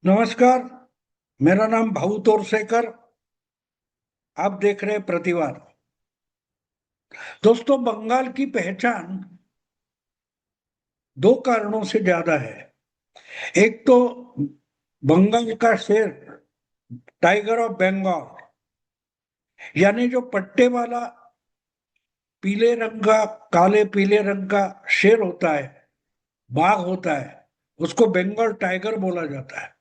नमस्कार। मेरा नाम भाऊ तोरसेकर। आप देख रहे हैं प्रतिवाद। दोस्तों, बंगाल की पहचान दो कारणों से ज्यादा है। एक तो बंगाल का शेर, टाइगर ऑफ बंगाल, यानी जो पट्टे वाला पीले रंग का, काले पीले रंग का शेर होता है, बाघ होता है, उसको बंगाल टाइगर बोला जाता है।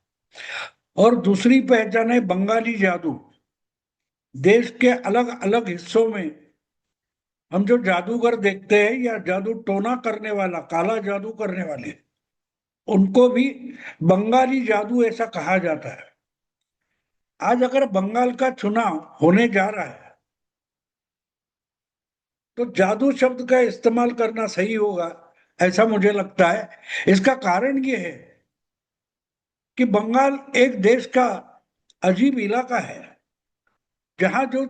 और दूसरी पहचान है बंगाली जादू। देश के अलग अलग हिस्सों में हम जो जादूगर देखते हैं या जादू टोना करने वाला, काला जादू करने वाले, उनको भी बंगाली जादू ऐसा कहा जाता है। आज अगर बंगाल का चुनाव होने जा रहा है तो जादू शब्द का इस्तेमाल करना सही होगा, ऐसा मुझे लगता है। इसका कारण ये है कि बंगाल एक देश का अजीब इलाका है, जहां जो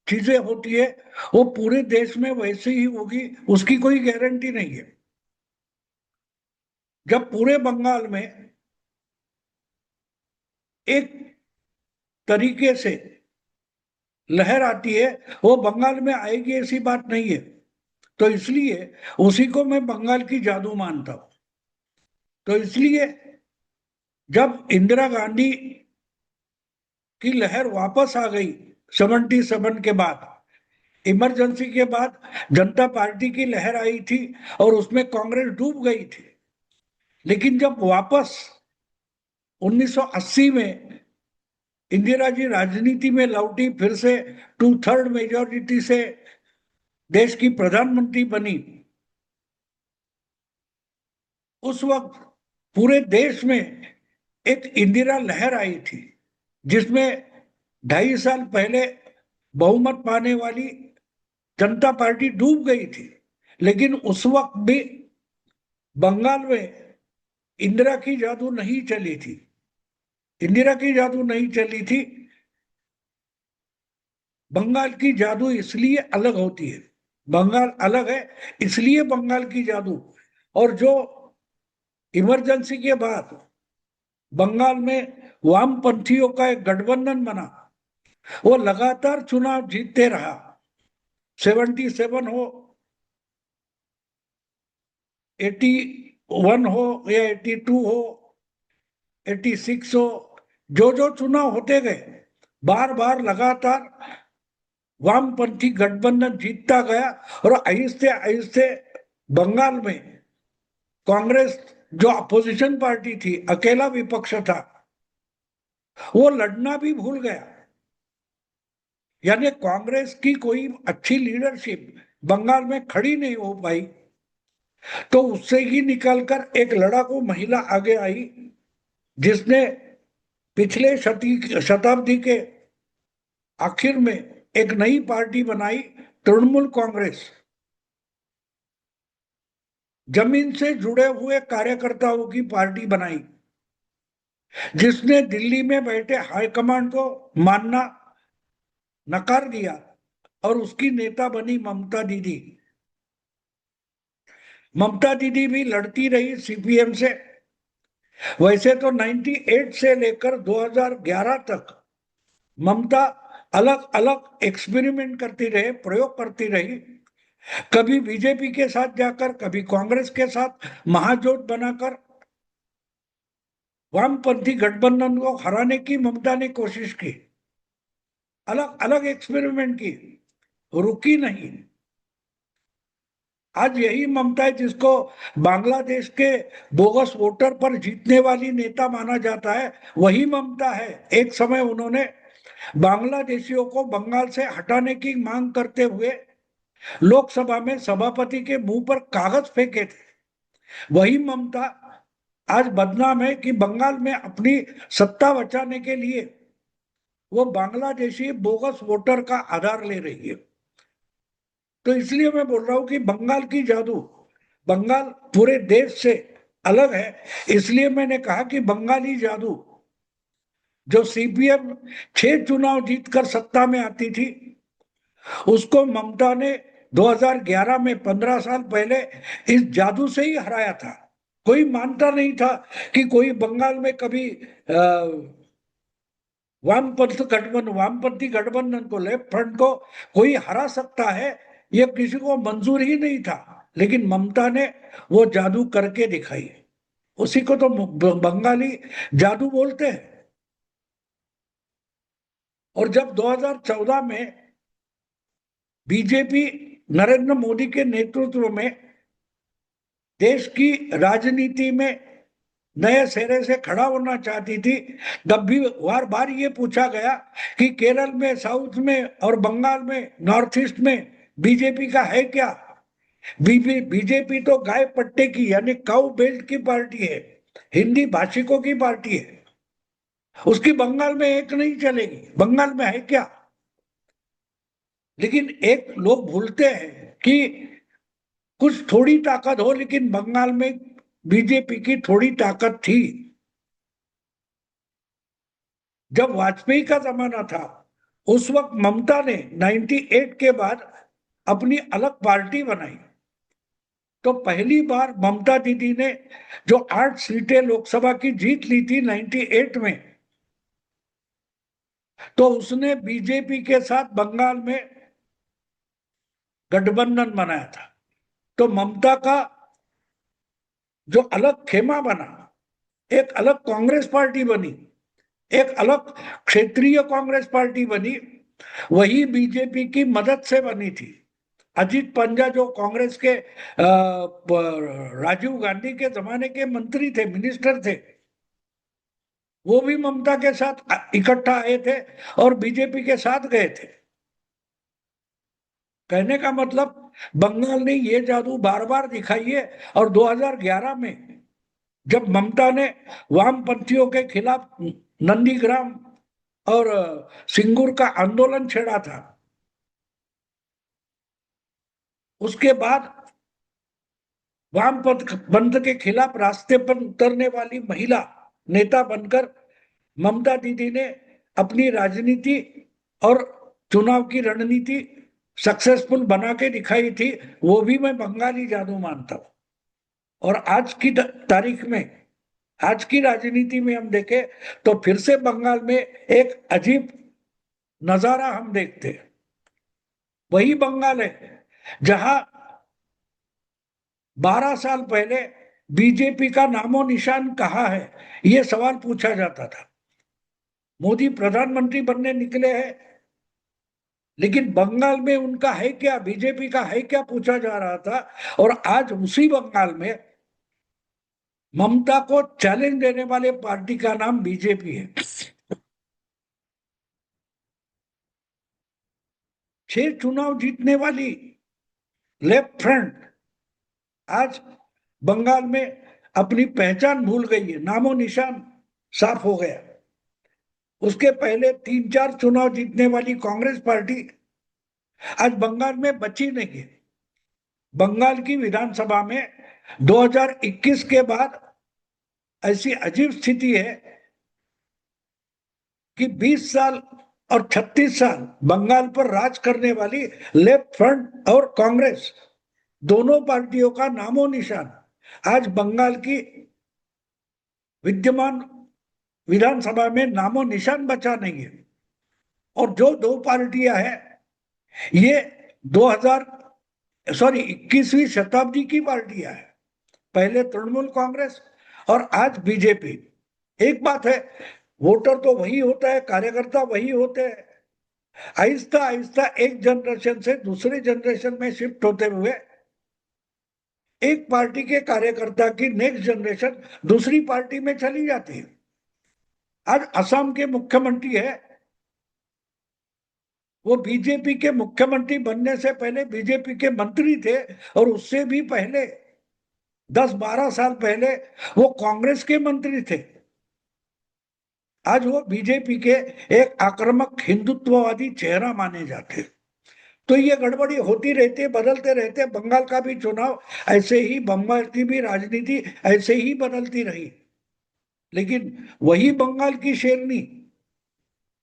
चीजें होती है वो पूरे देश में वैसे ही होगी, उसकी कोई गारंटी नहीं है। जब पूरे बंगाल में एक तरीके से लहर आती है, वो बंगाल में आएगी ऐसी बात नहीं है। तो इसलिए उसी को मैं बंगाल की जादू मानता हूं। तो इसलिए जब इंदिरा गांधी की लहर वापस आ गई 77 के बाद, इमरजेंसी के बाद जनता पार्टी की लहर आई थी और उसमें कांग्रेस डूब गई थी। लेकिन जब वापस 1980 में इंदिरा जी राजनीति में लौटी, फिर से 2/3 मेजोरिटी से देश की प्रधानमंत्री बनी, उस वक्त पूरे देश में एक इंदिरा लहर आई थी, जिसमें 2.5 साल पहले बहुमत पाने वाली जनता पार्टी डूब गई थी। लेकिन उस वक्त भी बंगाल में इंदिरा की जादू नहीं चली थी। इंदिरा की जादू नहीं चली थी। बंगाल की जादू इसलिए अलग होती है, बंगाल अलग है इसलिए बंगाल की जादू। और जो इमरजेंसी के बाद बंगाल में वामपंथियों का एक गठबंधन बना, वो लगातार चुनाव जीतते रहा। 77 हो, 81 हो या 82 हो, 86 हो, जो जो चुनाव होते गए, बार बार लगातार वामपंथी गठबंधन जीतता गया। और आहिस्ते आहिस्ते बंगाल में कांग्रेस, जो अपोजिशन पार्टी थी, अकेला विपक्ष था, वो लड़ना भी भूल गया। यानी कांग्रेस की कोई अच्छी लीडरशिप बंगाल में खड़ी नहीं हो पाई। तो उससे ही निकलकर एक लड़ाकू महिला आगे आई, जिसने पिछले शताब्दी के आखिर में एक नई पार्टी बनाई, तृणमूल कांग्रेस। जमीन से जुड़े हुए कार्यकर्ताओं की पार्टी बनाई, जिसने दिल्ली में बैठे हाईकमांड को मानना नकार दिया, और उसकी नेता बनी ममता दीदी। ममता दीदी भी लड़ती रही सीपीएम से। वैसे तो 98 से लेकर 2011 तक ममता अलग अलग एक्सपेरिमेंट करती रही, प्रयोग करती रही। कभी बीजेपी के साथ जाकर, कभी कांग्रेस के साथ महाजोट बनाकर वामपंथी गठबंधन को हराने की ममता ने कोशिश की। अलग अलग एक्सपेरिमेंट की, रुकी नहीं। आज यही ममता है जिसको बांग्लादेश के बोगस वोटर पर जीतने वाली नेता माना जाता है। वही ममता है। एक समय उन्होंने बांग्लादेशियों को बंगाल से हटाने की मांग करते हुए लोकसभा में सभापति के मुंह पर कागज फेंके थे। वही ममता आज बदनाम है कि बंगाल में अपनी सत्ता बचाने के लिए वो बांग्लादेशी बोगस वोटर का आधार ले रही है। तो इसलिए मैं बोल रहा हूं कि बंगाल की जादू, बंगाल पूरे देश से अलग है। इसलिए मैंने कहा कि बंगाली जादू, जो सीपीएम 6 चुनाव जीतकर सत्ता में आती थी, उसको ममता ने 2011 में, 15 साल पहले, इस जादू से ही हराया था। कोई मानता नहीं था कि कोई बंगाल में कभी वामपंथी गठबंधन को, लेफ्ट फ्रंट को कोई हरा सकता है, ये किसी को मंजूर ही नहीं था। लेकिन ममता ने वो जादू करके दिखाई। उसी को तो बंगाली जादू बोलते हैं। और जब 2014 में बीजेपी नरेंद्र मोदी के नेतृत्व में देश की राजनीति में नए सिरे से खड़ा होना चाहती थी, तब भी बार बार ये पूछा गया कि केरल में, साउथ में और बंगाल में, नॉर्थ ईस्ट में बीजेपी का है क्या। बीजेपी तो गाय पट्टे की यानी काउ बेल्ट की पार्टी है, हिंदी भाषिकों की पार्टी है। उसकी बंगाल में एक नहीं चलेगी, बंगाल में है क्या। लेकिन एक लोग भूलते हैं कि कुछ थोड़ी ताकत हो, लेकिन बंगाल में बीजेपी की थोड़ी ताकत थी। जब वाजपेयी का जमाना था, उस वक्त ममता ने 98 के बाद अपनी अलग पार्टी बनाई। तो पहली बार ममता दीदी ने जो 8 सीटें लोकसभा की जीत ली थी 98 में, तो उसने बीजेपी के साथ बंगाल में गठबंधन बनाया था। तो ममता का जो अलग खेमा बना, एक अलग कांग्रेस पार्टी बनी, एक अलग क्षेत्रीय कांग्रेस पार्टी बनी, वही बीजेपी की मदद से बनी थी। अजीत पंजा जो कांग्रेस के राजीव गांधी के जमाने के मंत्री थे, मिनिस्टर थे, वो भी ममता के साथ इकट्ठा आए थे और बीजेपी के साथ गए थे। कहने का मतलब, बंगाल ने ये जादू बार बार दिखाई है। और 2011 में जब ममता ने वामपंथियों के खिलाफ नंदीग्राम और सिंगूर का आंदोलन छेड़ा था, उसके बाद वामपंथ के खिलाफ रास्ते पर उतरने वाली महिला नेता बनकर ममता दीदी ने अपनी राजनीति और चुनाव की रणनीति सक्सेसफुल बना के दिखाई थी। वो भी मैं बंगाली जादू मानता हूं। और आज की तारीख में, आज की राजनीति में हम देखें तो फिर से बंगाल में एक अजीब नजारा हम देखते हैं। वही बंगाल है जहां 12 साल पहले बीजेपी का नामो निशान कहाँ है, यह सवाल पूछा जाता था। मोदी प्रधानमंत्री बनने निकले हैं, लेकिन बंगाल में उनका है क्या, बीजेपी का है क्या, पूछा जा रहा था। और आज उसी बंगाल में ममता को चैलेंज देने वाले पार्टी का नाम बीजेपी है। 6 चुनाव जीतने वाली लेफ्ट फ्रंट आज बंगाल में अपनी पहचान भूल गई है, नामो निशान साफ हो गया। उसके पहले 3-4 चुनाव जीतने वाली कांग्रेस पार्टी आज बंगाल में बची नहीं है। बंगाल की विधानसभा में 2021 के बाद ऐसी अजीब स्थिति है कि 20 साल और 36 साल बंगाल पर राज करने वाली लेफ्ट फ्रंट और कांग्रेस, दोनों पार्टियों का नामो निशान आज बंगाल की विद्यमान विधानसभा में नामो निशान बचा नहीं है। और जो दो पार्टियां हैं, ये 21वीं शताब्दी की पार्टियां हैं। पहले तृणमूल कांग्रेस और आज बीजेपी। एक बात है, वोटर तो वही होता है, कार्यकर्ता वही होते हैं। आहिस्ता आहिस्ता एक जनरेशन से दूसरे जनरेशन में शिफ्ट होते हुए एक पार्टी के कार्यकर्ता की नेक्स्ट जनरेशन दूसरी पार्टी में चली जाती है। आज असम के मुख्यमंत्री है, वो बीजेपी के मुख्यमंत्री बनने से पहले बीजेपी के मंत्री थे, और उससे भी पहले 10-12 साल पहले वो कांग्रेस के मंत्री थे। आज वो बीजेपी के एक आक्रामक हिंदुत्ववादी चेहरा माने जाते। तो ये गड़बड़ी होती रहती है, बदलते रहते। बंगाल का भी चुनाव ऐसे ही, बंगाल की भी राजनीति ऐसे ही बदलती रही। लेकिन वही बंगाल की शेरनी,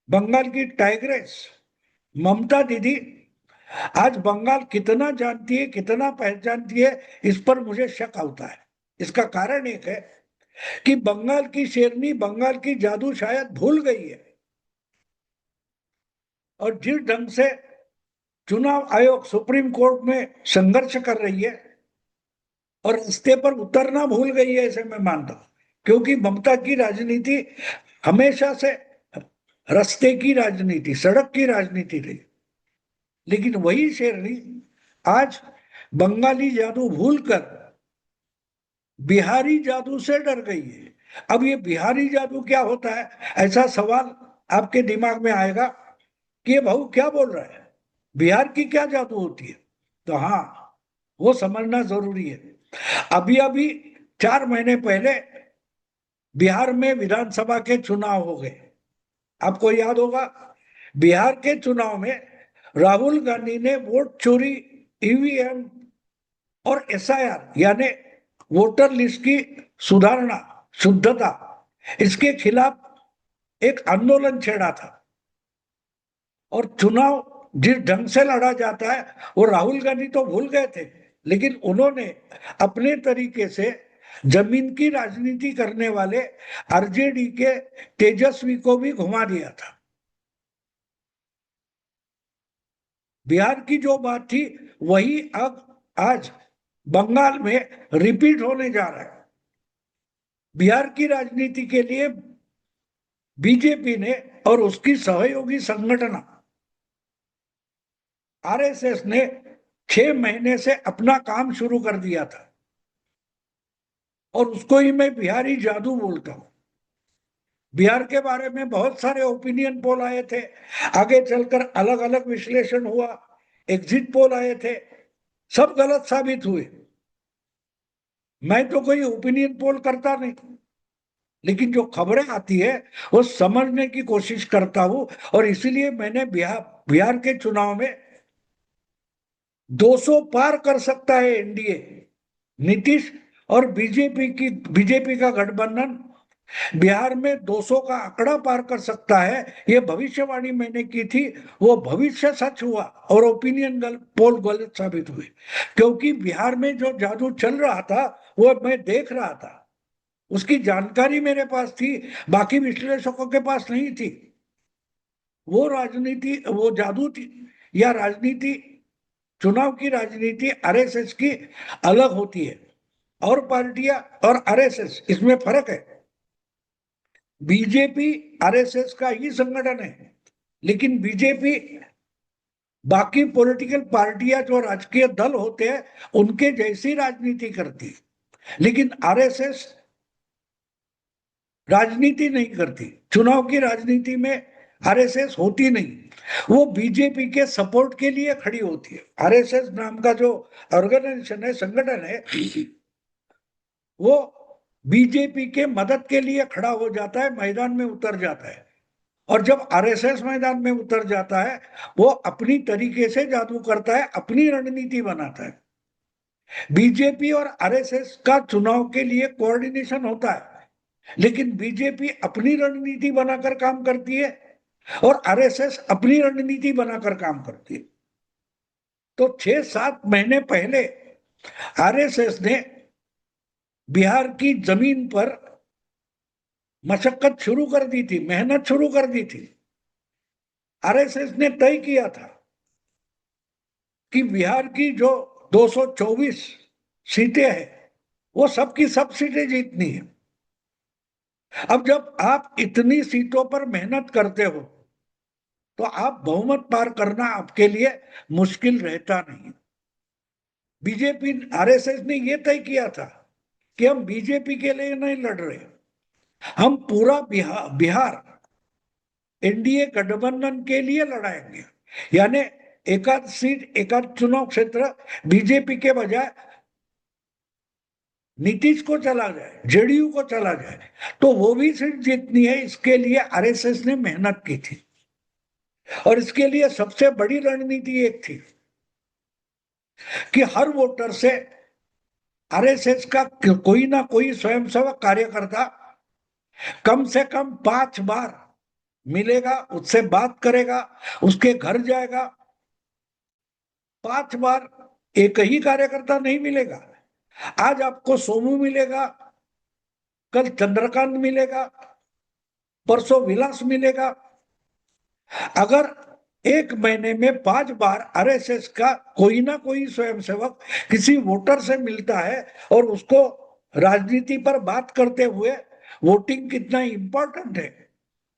बंगाल की टाइग्रेस ममता दीदी आज बंगाल कितना जानती है, कितना पहचानती है, इस पर मुझे शक होता है। इसका कारण एक है कि बंगाल की शेरनी बंगाल की जादू शायद भूल गई है, और जिस ढंग से चुनाव आयोग सुप्रीम कोर्ट में संघर्ष कर रही है और रास्ते पर उतरना भूल गई है, ऐसे मैं मानता हूं। क्योंकि ममता की राजनीति हमेशा से रास्ते की राजनीति, सड़क की राजनीति रही, लेकिन वही शेरनी आज बंगाली जादू भूलकर बिहारी जादू से डर गई है। अब ये बिहारी जादू क्या होता है, ऐसा सवाल आपके दिमाग में आएगा कि ये भाऊ क्या बोल रहा है, बिहार की क्या जादू होती है। तो हाँ, वो समझना जरूरी है। अभी अभी 4 महीने पहले बिहार में विधानसभा के चुनाव हो गए। आपको याद होगा, बिहार के चुनाव में राहुल गांधी ने वोट चोरी, ईवीएम और एसआईआर यानी वोटर लिस्ट की सुधारना, शुद्धता, इसके खिलाफ एक आंदोलन छेड़ा था। और चुनाव जिस ढंग से लड़ा जाता है वो राहुल गांधी तो भूल गए थे, लेकिन उन्होंने अपने तरीके से जमीन की राजनीति करने वाले आरजेडी के तेजस्वी को भी घुमा दिया था। बिहार की जो बात थी वही अब आज बंगाल में रिपीट होने जा रहा है। बिहार की राजनीति के लिए बीजेपी ने और उसकी सहयोगी संगठन आरएसएस ने 6 महीने से अपना काम शुरू कर दिया था, और उसको ही मैं बिहारी जादू बोलता हूं। बिहार के बारे में बहुत सारे ओपिनियन पोल आए थे, आगे चलकर अलग अलग विश्लेषण हुआ, एग्जिट पोल आए थे, सब गलत साबित हुए। मैं तो कोई ओपिनियन पोल करता नहीं, लेकिन जो खबरें आती है वो समझने की कोशिश करता हूं। और इसीलिए मैंने बिहार बिहार के चुनाव में 200 पार कर सकता है एनडीए, नीतीश और बीजेपी का गठबंधन बिहार में 200 का आंकड़ा पार कर सकता है, ये भविष्यवाणी मैंने की थी। वो भविष्य सच हुआ और ओपिनियन पोल गलत साबित हुए, क्योंकि बिहार में जो जादू चल रहा था वो मैं देख रहा था, उसकी जानकारी मेरे पास थी, बाकी विश्लेषकों के पास नहीं थी। वो राजनीति, वो जादू थी या राजनीति, चुनाव की राजनीति आरएसएस की अलग होती है, और पार्टियां और आरएसएस इसमें फर्क है। बीजेपी आरएसएस का ही संगठन है, लेकिन बीजेपी बाकी पॉलिटिकल पार्टियां जो राजकीय दल होते हैं उनके जैसी राजनीति करती है, लेकिन आरएसएस राजनीति नहीं करती। चुनाव की राजनीति में आरएसएस होती नहीं, वो बीजेपी के सपोर्ट के लिए खड़ी होती है। आरएसएस नाम का जो ऑर्गेनाइजेशन है, संगठन है, वो बीजेपी के मदद के लिए खड़ा हो जाता है, मैदान में उतर जाता है। और जब आरएसएस मैदान में उतर जाता है, वो अपनी तरीके से जादू करता है, अपनी रणनीति बनाता है। बीजेपी और आरएसएस का चुनाव के लिए कोऑर्डिनेशन होता है, लेकिन बीजेपी अपनी रणनीति बनाकर काम करती है और आरएसएस अपनी रणनीति बनाकर काम करती है। तो 6-7 महीने पहले आरएसएस ने बिहार की जमीन पर मशक्कत शुरू कर दी थी, मेहनत शुरू कर दी थी। आरएसएस ने तय किया था कि बिहार की जो 224 सीटें हैं वो सबकी सब सीटें जीतनी है। अब जब आप इतनी सीटों पर मेहनत करते हो तो आप बहुमत पार करना आपके लिए मुश्किल रहता नहीं। बीजेपी, आरएसएस ने यह तय किया था कि हम बीजेपी के लिए नहीं लड़ रहे, हम पूरा बिहार एनडीए गठबंधन के लिए लड़ाएंगे। यानी एकाध सीट, एकाध चुनाव क्षेत्र बीजेपी के बजाय नीतीश को चला जाए, जेडीयू को चला जाए, तो वो भी सीट जीतनी है। इसके लिए आरएसएस ने मेहनत की थी, और इसके लिए सबसे बड़ी रणनीति एक थी कि हर वोटर से आरएसएस का कोई ना कोई स्वयंसेवक कार्यकर्ता कम से कम 5 बार मिलेगा, उससे बात करेगा, उसके घर जाएगा। 5 बार एक ही कार्यकर्ता नहीं मिलेगा, आज आपको सोमू मिलेगा, कल चंद्रकांत मिलेगा, परसों विलास मिलेगा। अगर एक महीने में 5 बार आरएसएस का कोई ना कोई स्वयंसेवक किसी वोटर से मिलता है और उसको राजनीति पर बात करते हुए वोटिंग कितना इंपॉर्टेंट है,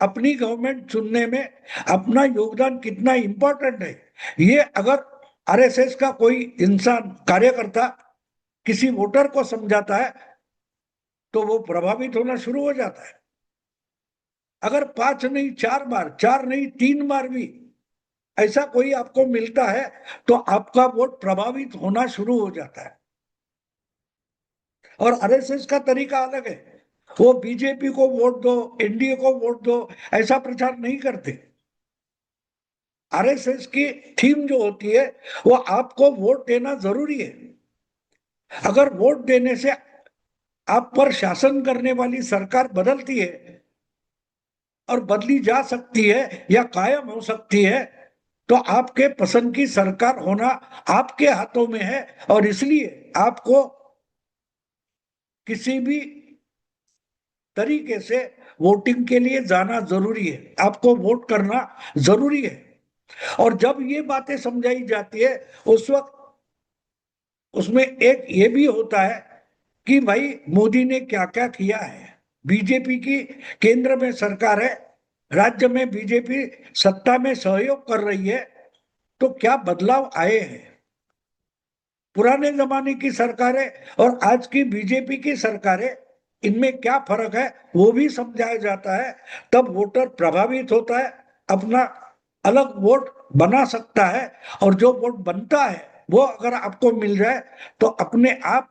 अपनी गवर्नमेंट चुनने में अपना योगदान कितना इंपॉर्टेंट है, ये अगर आरएसएस का कोई इंसान कार्यकर्ता किसी वोटर को समझाता है तो वो प्रभावित होना शुरू हो जाता है। अगर 5 नहीं 4 बार, 4 नहीं 3 बार भी ऐसा कोई आपको मिलता है तो आपका वोट प्रभावित होना शुरू हो जाता है। और आरएसएस का तरीका अलग है, वो बीजेपी को वोट दो, एनडीए को वोट दो, ऐसा प्रचार नहीं करते। आरएसएस की थीम जो होती है वो आपको वोट देना जरूरी है। अगर वोट देने से आप पर शासन करने वाली सरकार बदलती है और बदली जा सकती है या कायम हो सकती है, तो आपके पसंद की सरकार होना आपके हाथों में है। और इसलिए आपको किसी भी तरीके से वोटिंग के लिए जाना जरूरी है, आपको वोट करना जरूरी है। और जब ये बातें समझाई जाती है उस वक्त उसमें एक ये भी होता है कि भाई मोदी ने क्या क्या किया है। बीजेपी की केंद्र में सरकार है, राज्य में बीजेपी सत्ता में सहयोग कर रही है, तो क्या बदलाव आए हैं। पुराने जमाने की सरकारें और आज की बीजेपी की सरकारें, इनमें क्या फर्क है वो भी समझाया जाता है। तब वोटर प्रभावित होता है, अपना अलग वोट बना सकता है। और जो वोट बनता है वो अगर आपको मिल जाए तो अपने आप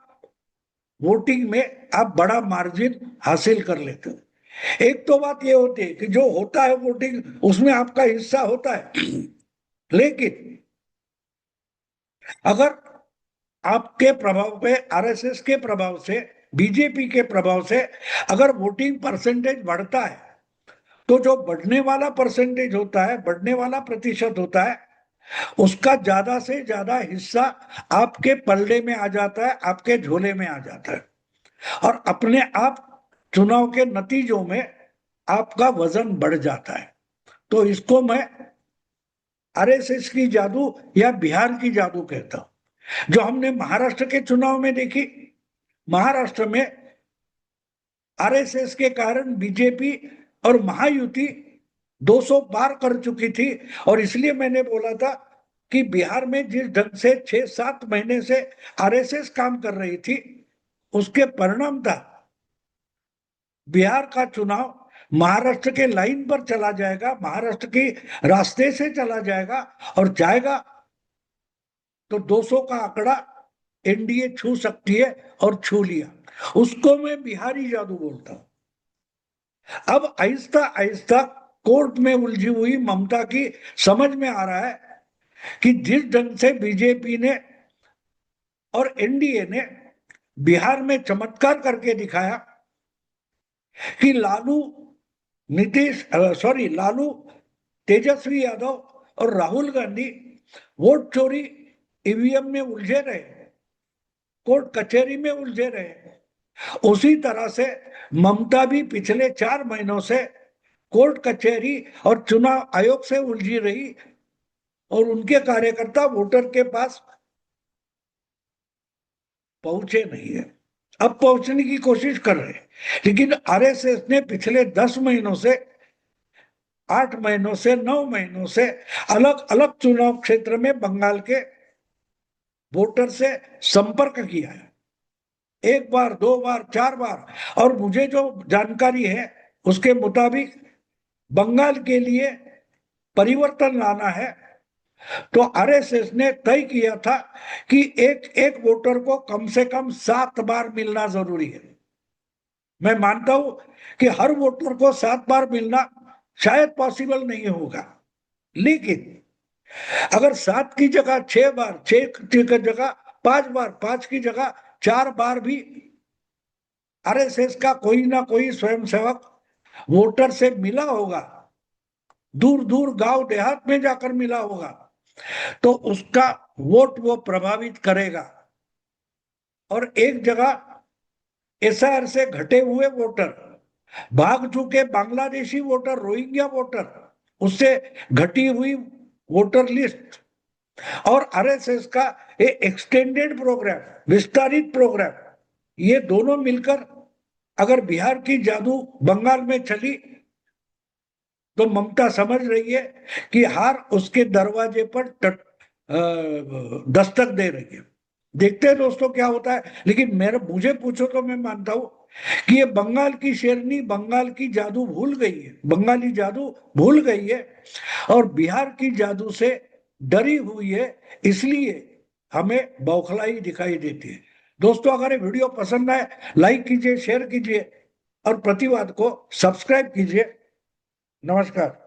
वोटिंग में आप बड़ा मार्जिन हासिल कर लेते हो। एक तो बात ये होती है कि जो होता है वोटिंग उसमें आपका हिस्सा होता है, लेकिन अगर आपके प्रभाव पे, आरएसएस के प्रभाव से, बीजेपी के प्रभाव से अगर वोटिंग परसेंटेज बढ़ता है तो जो बढ़ने वाला परसेंटेज होता है, बढ़ने वाला प्रतिशत होता है, उसका ज्यादा से ज्यादा हिस्सा आपके पल्ले में आ जाता है, आपके झोले में आ जाता है। और अपने आप चुनाव के नतीजों में आपका वजन बढ़ जाता है। तो इसको मैं आरएसएस की जादू या बिहार की जादू कहता हूं, जो हमने महाराष्ट्र के चुनाव में देखी। महाराष्ट्र में आरएसएस के कारण बीजेपी और महायुति 200 पार कर चुकी थी। और इसलिए मैंने बोला था कि बिहार में जिस ढंग से 6-7 महीने से आरएसएस काम कर रही थी, उसके परिणाम था बिहार का चुनाव महाराष्ट्र के लाइन पर चला जाएगा, महाराष्ट्र के रास्ते से चला जाएगा और जाएगा तो 200 का आंकड़ा एनडीए छू सकती है और छू लिया। उसको मैं बिहारी जादू बोलता हूं। अब आहिस्ता आहिस्ता कोर्ट में उलझी हुई ममता की समझ में आ रहा है कि जिस ढंग से बीजेपी ने और एनडीए ने बिहार में चमत्कार करके दिखाया कि लालू, तेजस्वी यादव और राहुल गांधी वोट चोरी ईवीएम में उलझे रहे, कोर्ट कचहरी में उलझे रहे, उसी तरह से ममता भी पिछले 4 महीनों से कोर्ट कचहरी और चुनाव आयोग से उलझी रही। और उनके कार्यकर्ता वोटर के पास पहुंचे नहीं है, अब पहुंचने की कोशिश कर रहे हैं। लेकिन आरएसएस ने पिछले 10 महीनों से, 8 महीनों से, 9 महीनों से अलग अलग चुनाव क्षेत्र में बंगाल के वोटर से संपर्क किया है, 1 बार, 2 बार, 4 बार। और मुझे जो जानकारी है उसके मुताबिक बंगाल के लिए परिवर्तन लाना है तो आरएसएस ने तय किया था कि एक एक वोटर को कम से कम 7 बार मिलना जरूरी है। मैं मानता हूं कि हर वोटर को 7 बार मिलना शायद पॉसिबल नहीं होगा, लेकिन अगर 7 की जगह 6 बार, 6 की जगह 5 बार, 5 की जगह 4 बार भी आरएसएस का कोई ना कोई स्वयंसेवक वोटर से मिला होगा, दूर दूर गांव देहात में जाकर मिला होगा, तो उसका वोट वो प्रभावित करेगा। और एक जगह एसआर से घटे हुए वोटर, भाग चुके बांग्लादेशी वोटर, रोहिंग्या वोटर, उससे घटी हुई वोटर लिस्ट, और आरएसएस का ये एक्सटेंडेड प्रोग्राम, विस्तारित प्रोग्राम, ये दोनों मिलकर अगर बिहार की जादू बंगाल में चली तो ममता समझ रही है कि हार उसके दरवाजे पर दस्तक दे रही है। देखते हैं दोस्तों क्या होता है। लेकिन मुझे पूछो तो मैं मानता हूं कि ये बंगाल की शेरनी बंगाल की जादू भूल गई है, बंगाली जादू भूल गई है और बिहार की जादू से डरी हुई है, इसलिए हमें बौखलाई दिखाई देती है। दोस्तों अगर ये वीडियो पसंद आए, लाइक कीजिए, शेयर कीजिए और प्रतिवाद को सब्सक्राइब कीजिए। नमस्कार।